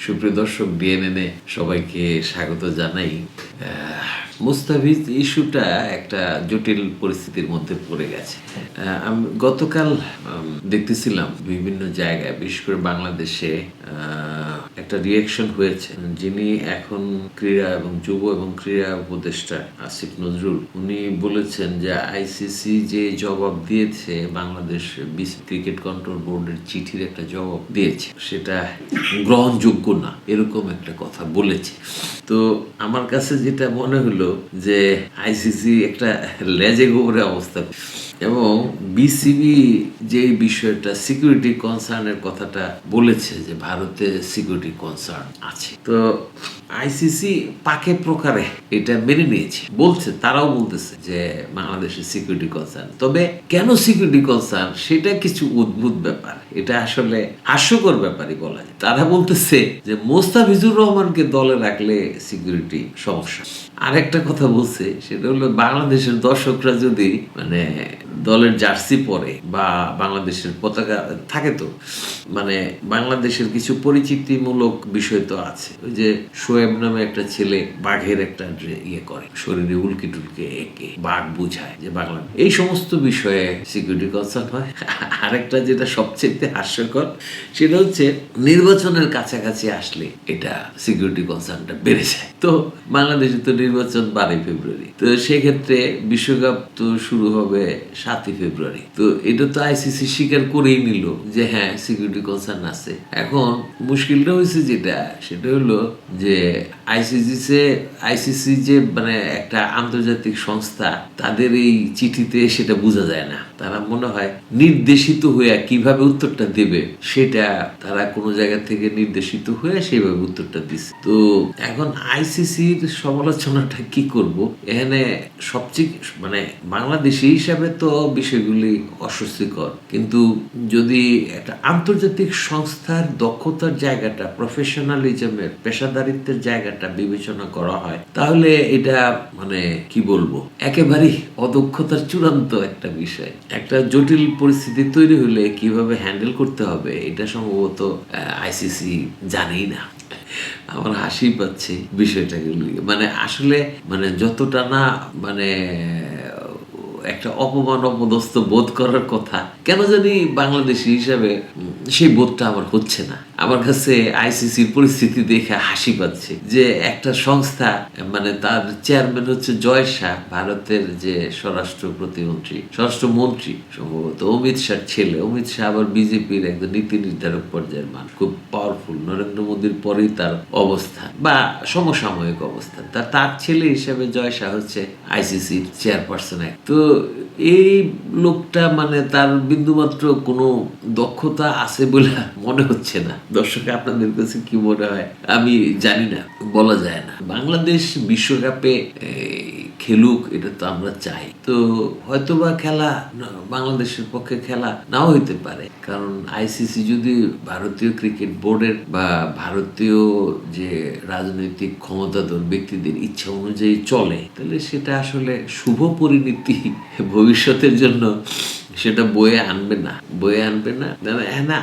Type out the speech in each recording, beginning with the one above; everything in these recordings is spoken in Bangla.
সুপ্রিয় দর্শক, ডিএনএ সবাইকে স্বাগত জানাই। মুস্তাফিজ ইস্যুটা একটা জটিল পরিস্থিতির মধ্যে পড়ে গেছে। আমি গতকাল দেখতেছিলাম বিভিন্ন জায়গায়, বিশেষ করে বাংলাদেশে একটা রিয়াকশন হয়েছে। যিনি এখন ক্রীড়া এবং যুব এবং ক্রীড়া উপদেষ্টা আসিফ নজরুল, উনি বলেছেন যে আইসিসি যে জবাব দিয়েছে, বাংলাদেশ ক্রিকেট কন্ট্রোল বোর্ডের চিঠির একটা জবাব দিয়েছে, সেটা গ্রহণযোগ্য না, এরকম একটা কথা বলেছে। তো আমার কাছে যেটা মনে হলো যে আইসিসি একটা লেজে গোবরে অবস্থা, এবং বিসিবি যে বিষয়টা সিকিউরিটি কনসার্নের কথাটা বলেছে যে ভারতে সিকিউরিটি কনসার্ন আছে, তো আইসিসি পাকে প্রকারে এটা মেনে নিয়েছে, বলছে, তারাও বলতেছে যে বাংলাদেশের সিকিউরিটি কনসার্ন। তবে কেন সিকিউরিটি কনসার্ন সেটা কিছু অদ্ভুত ব্যাপার, এটা আসলে হাস্যকর ব্যাপারই বলা যায়। তারা বলতেছে যে মোস্তাফিজুর রহমানকে দলে রাখলে সিকিউরিটি সমস্যা। আরেকটা কথা বলছে, সেটা হলো বাংলাদেশের দর্শকরা যদি দলের জার্সি পরে বা বাংলাদেশের পতাকা থাকে, তো বাংলাদেশের কিছু পরিচিতিমূলক বিষয় তো আছে। ওই যে শোয়েব নামে একটা ছেলে বাঘের একটা ইয়ে করে, শরীরে উল্কি টুলকে এঁকে বাঘ বুঝায় যে বাংলা, এই সমস্ত বিষয়ে সিকিউরিটি কনসার্ন হয়। আরেকটা যেটা সবচেয়ে হাস্যকর, সেটা হচ্ছে নির্বাচনের কাছাকাছি আসলে এটা সিকিউরিটি কনসার্নটা বেড়ে যায়। তো বাংলাদেশে তো নির্বাচন 12 ফেব্রুয়ারি, তো সেক্ষেত্রে বিশ্বকাপ তো শুরু হবে 7 ফেব্রুয়ারি। তো এটা তো আইসিসি স্বীকার করেই নিল যে হ্যাঁ সিকিউরিটি কনসার্ন আছে। এখন মুশকিলটা হয়েছে যেটা, সেটা হলো যে আইসিসি যে একটা আন্তর্জাতিক সংস্থা, তাদের এই চিঠিতে সেটা বোঝা যায় না। তারা মনে হয় নির্দেশিত হয়ে কিভাবে উত্তরটা দেবে, সেটা তারা কোনো জায়গা থেকে নির্দেশিত হয়ে সেইভাবে উত্তরটা দিচ্ছে। তো এখন আইসিসির সমালোচনাটা কি করব, এখানে সবচেয়ে বাংলাদেশি হিসাবে তো বিষয়গুলি অস্বস্তিকর, কিন্তু যদি একটা আন্তর্জাতিক সংস্থার দক্ষতার জায়গাটা, প্রফেশনালিজমের, পেশাদারিত্বের জায়গাটা বিবেচনা করা হয়, তাহলে এটা কি বলবো, একেবারেই অদক্ষতার চূড়ান্ত একটা বিষয়। একটা জটিল পরিস্থিতি তৈরি হলে কিভাবে হ্যান্ডেল করতে হবে, এটা সম্ভবত আইসিসি জানেই না। আমার হাসি পাচ্ছে বিষয়টাগুলি, আসলে যতটা না একটা অপমান অপদস্থ বোধ করার কথা, কেন জানি বাংলাদেশি হিসাবে সেই বোধটা আমার হচ্ছে না। আমার কাছে আইসিসির পরিস্থিতি দেখে হাসি পাচ্ছে যে একটা সংস্থা, তার চেয়ারম্যান হচ্ছে জয় শাহ, ভারতের যে স্বরাষ্ট্রমন্ত্রী সম্ভবত অমিত শাহর ছেলে। অমিত শাহ আবার বিজেপির একজন নীতি নির্ধারক পর্যায়ের মানুষ, খুব পাওয়ারফুল। নরেন্দ্র মোদীর পরেই তার অবস্থান বা সমসাময়িক অবস্থান, তার ছেলে হিসেবে জয় শাহ হচ্ছে আইসিসির চেয়ারপারসন। তো এই লোকটা তার বিন্দুমাত্র কোনো দক্ষতা আছে বলে মনে হচ্ছে না। দর্শক, আপনাদের কাছে কি মনে হয় আমি জানি না, বলা যায় না। বাংলাদেশ বিশ্বকাপে খেলুক, এটা তো আমরা চাই। তো হয়তোবা খেলা বাংলাদেশের পক্ষে খেলা নাও হইতে পারে, কারণ আইসিসি যদি ভারতীয় ক্রিকেট বোর্ডের বা ভারতীয় যে রাজনৈতিক ক্ষমতাধর ব্যক্তিদের ইচ্ছা অনুযায়ী চলে, তাহলে সেটা আসলে শুভ পরিণতি ভবিষ্যতের জন্য সেটা বয়ে আনবে না।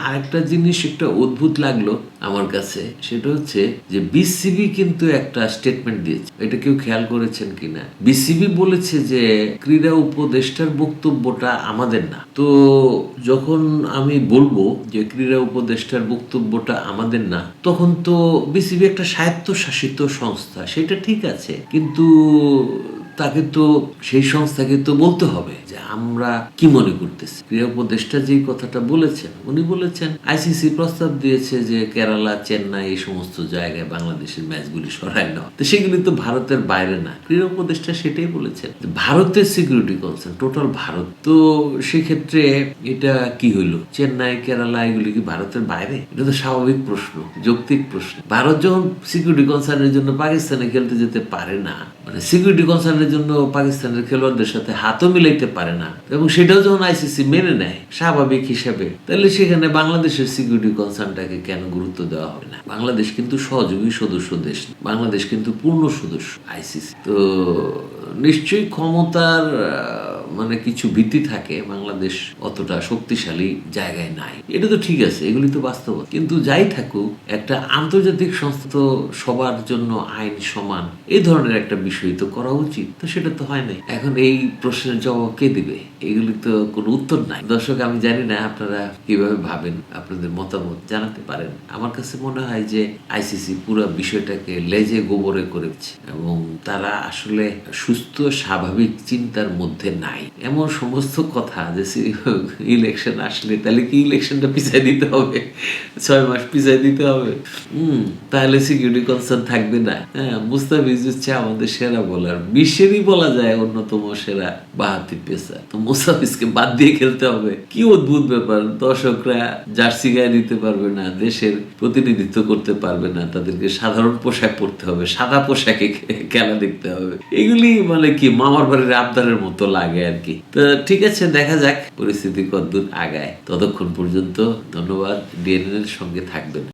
আরেকটা জিনিস একটা অদ্ভুত লাগলো আমার কাছে, সেটা হচ্ছে যে বিসিবি কিন্তু একটা স্টেটমেন্ট দিয়েছে, এটা কেউ খেয়াল করেছেন কিনা? বিসিবি বলেছে যে ক্রীড়া উপদেষ্টার বক্তব্যটা আমাদের না। তো যখন আমি বলবো যে ক্রীড়া উপদেষ্টার বক্তব্যটা আমাদের না, তখন তো বিসিবি একটা স্বায়ত্তশাসিত সংস্থা, সেটা ঠিক আছে, কিন্তু তাকে তো, সেই সংস্থাকে তো বলতে হবে যে আমরা কি মনে করতেছি। ক্রীড়া উপদেষ্টা যেই কথাটা বলেছেন, উনি বলেছেন আইসিসি প্রস্তাব দিয়েছে যে কেরালা, চেন্নাই, এই সমস্ত জায়গায় বাংলাদেশের ম্যাচগুলি সরায় নেওয়া, তো সেগুলি তো ভারতের বাইরে না। ক্রীড়া উপদেষ্টা সেটাই বলেছেন, ভারতের সিকিউরিটি কনসার্ন টোটাল ভারত। তো সেক্ষেত্রে এটা কি হলো, চেন্নাই, কেরালা এগুলি কি ভারতের বাইরে? এটা তো স্বাভাবিক প্রশ্ন, যৌক্তিক প্রশ্ন। ভারত যখন সিকিউরিটি কনসার্নের জন্য পাকিস্তানে খেলতে যেতে পারে না, সিকিউরিটি কনসার্নের জন্য পাকিস্তানের খেলোয়াড়দের সাথে হাতও মিলাইতে পারে না, এবং সেটাও যখন আইসিসি মেনে নেয় স্বাভাবিক হিসাবে, তাহলে সেখানে বাংলাদেশের সিকিউরিটি কনসার্নটাকে কেন গুরুত্ব দেওয়া হবে না? বাংলাদেশ কিন্তু সহযোগী সদস্য দেশ, বাংলাদেশ কিন্তু পূর্ণ সদস্য আইসিসি। তো নিশ্চয়ই ক্ষমতার মানে কিছু ভীতি থাকে, বাংলাদেশ অতটা শক্তিশালী জায়গায় নাই। এটা তো ঠিক আছে, এগুলি তো বাস্তব। কিন্তু যাই থাকুক, একটা আন্তর্জাতিক সংস্থা তো সবার জন্য আইন সমান, এই ধরনের একটা বিষয় তো করা উচিত। তো সেটা তো হয় নাই। এখন এই প্রশ্নের জবাব কে দিবে? এগুলি তো কোনো উত্তর নাই। দর্শক, আমি জানি না আপনারা কিভাবে ভাবেন, আপনাদের মতামত জানাতে পারেন। আমার কাছে মনে হয় যে আইসিসি পুরো বিষয়টাকে লেজে গোবরে করেছে এবং তারা আসলে সুস্থ স্বাভাবিক চিন্তার মধ্যে নাই। এমন সমস্ত কথা যে ইলেকশন আসলে তাহলে কি ইলেকশনটা পিছাই দিতে হবে, 6 মাস পিছাই দিতে হবে, তাহলে সিকিউরিটি কনসার্ন থাকবে না। হ্যাঁ, মুস্তাফিজ হচ্ছে আমাদের সেরা বোলার, বিশ্বেরই বলা যায় অন্যতম সেরা বাঁহাতি পেসার। তো মুস্তাফিজকে বাদ দিয়ে খেলতে হবে, কি অদ্ভুত ব্যাপার। দর্শকরা জার্সি গায়ে দিতে পারবে না, দেশের প্রতিনিধিত্ব করতে পারবে না, তাদেরকে সাধারণ পোশাক পরতে হবে, সাদা পোশাকে খেলা দেখতে হবে। এগুলি মানে কি মামার বাড়ির আবদারের মতো লাগে আর কি। তো ঠিক আছে, দেখা যাক পরিস্থিতি কতদূর আগায়। ততক্ষণ পর্যন্ত ধন্যবাদ, ডিএনএন এর সঙ্গে থাকবেন।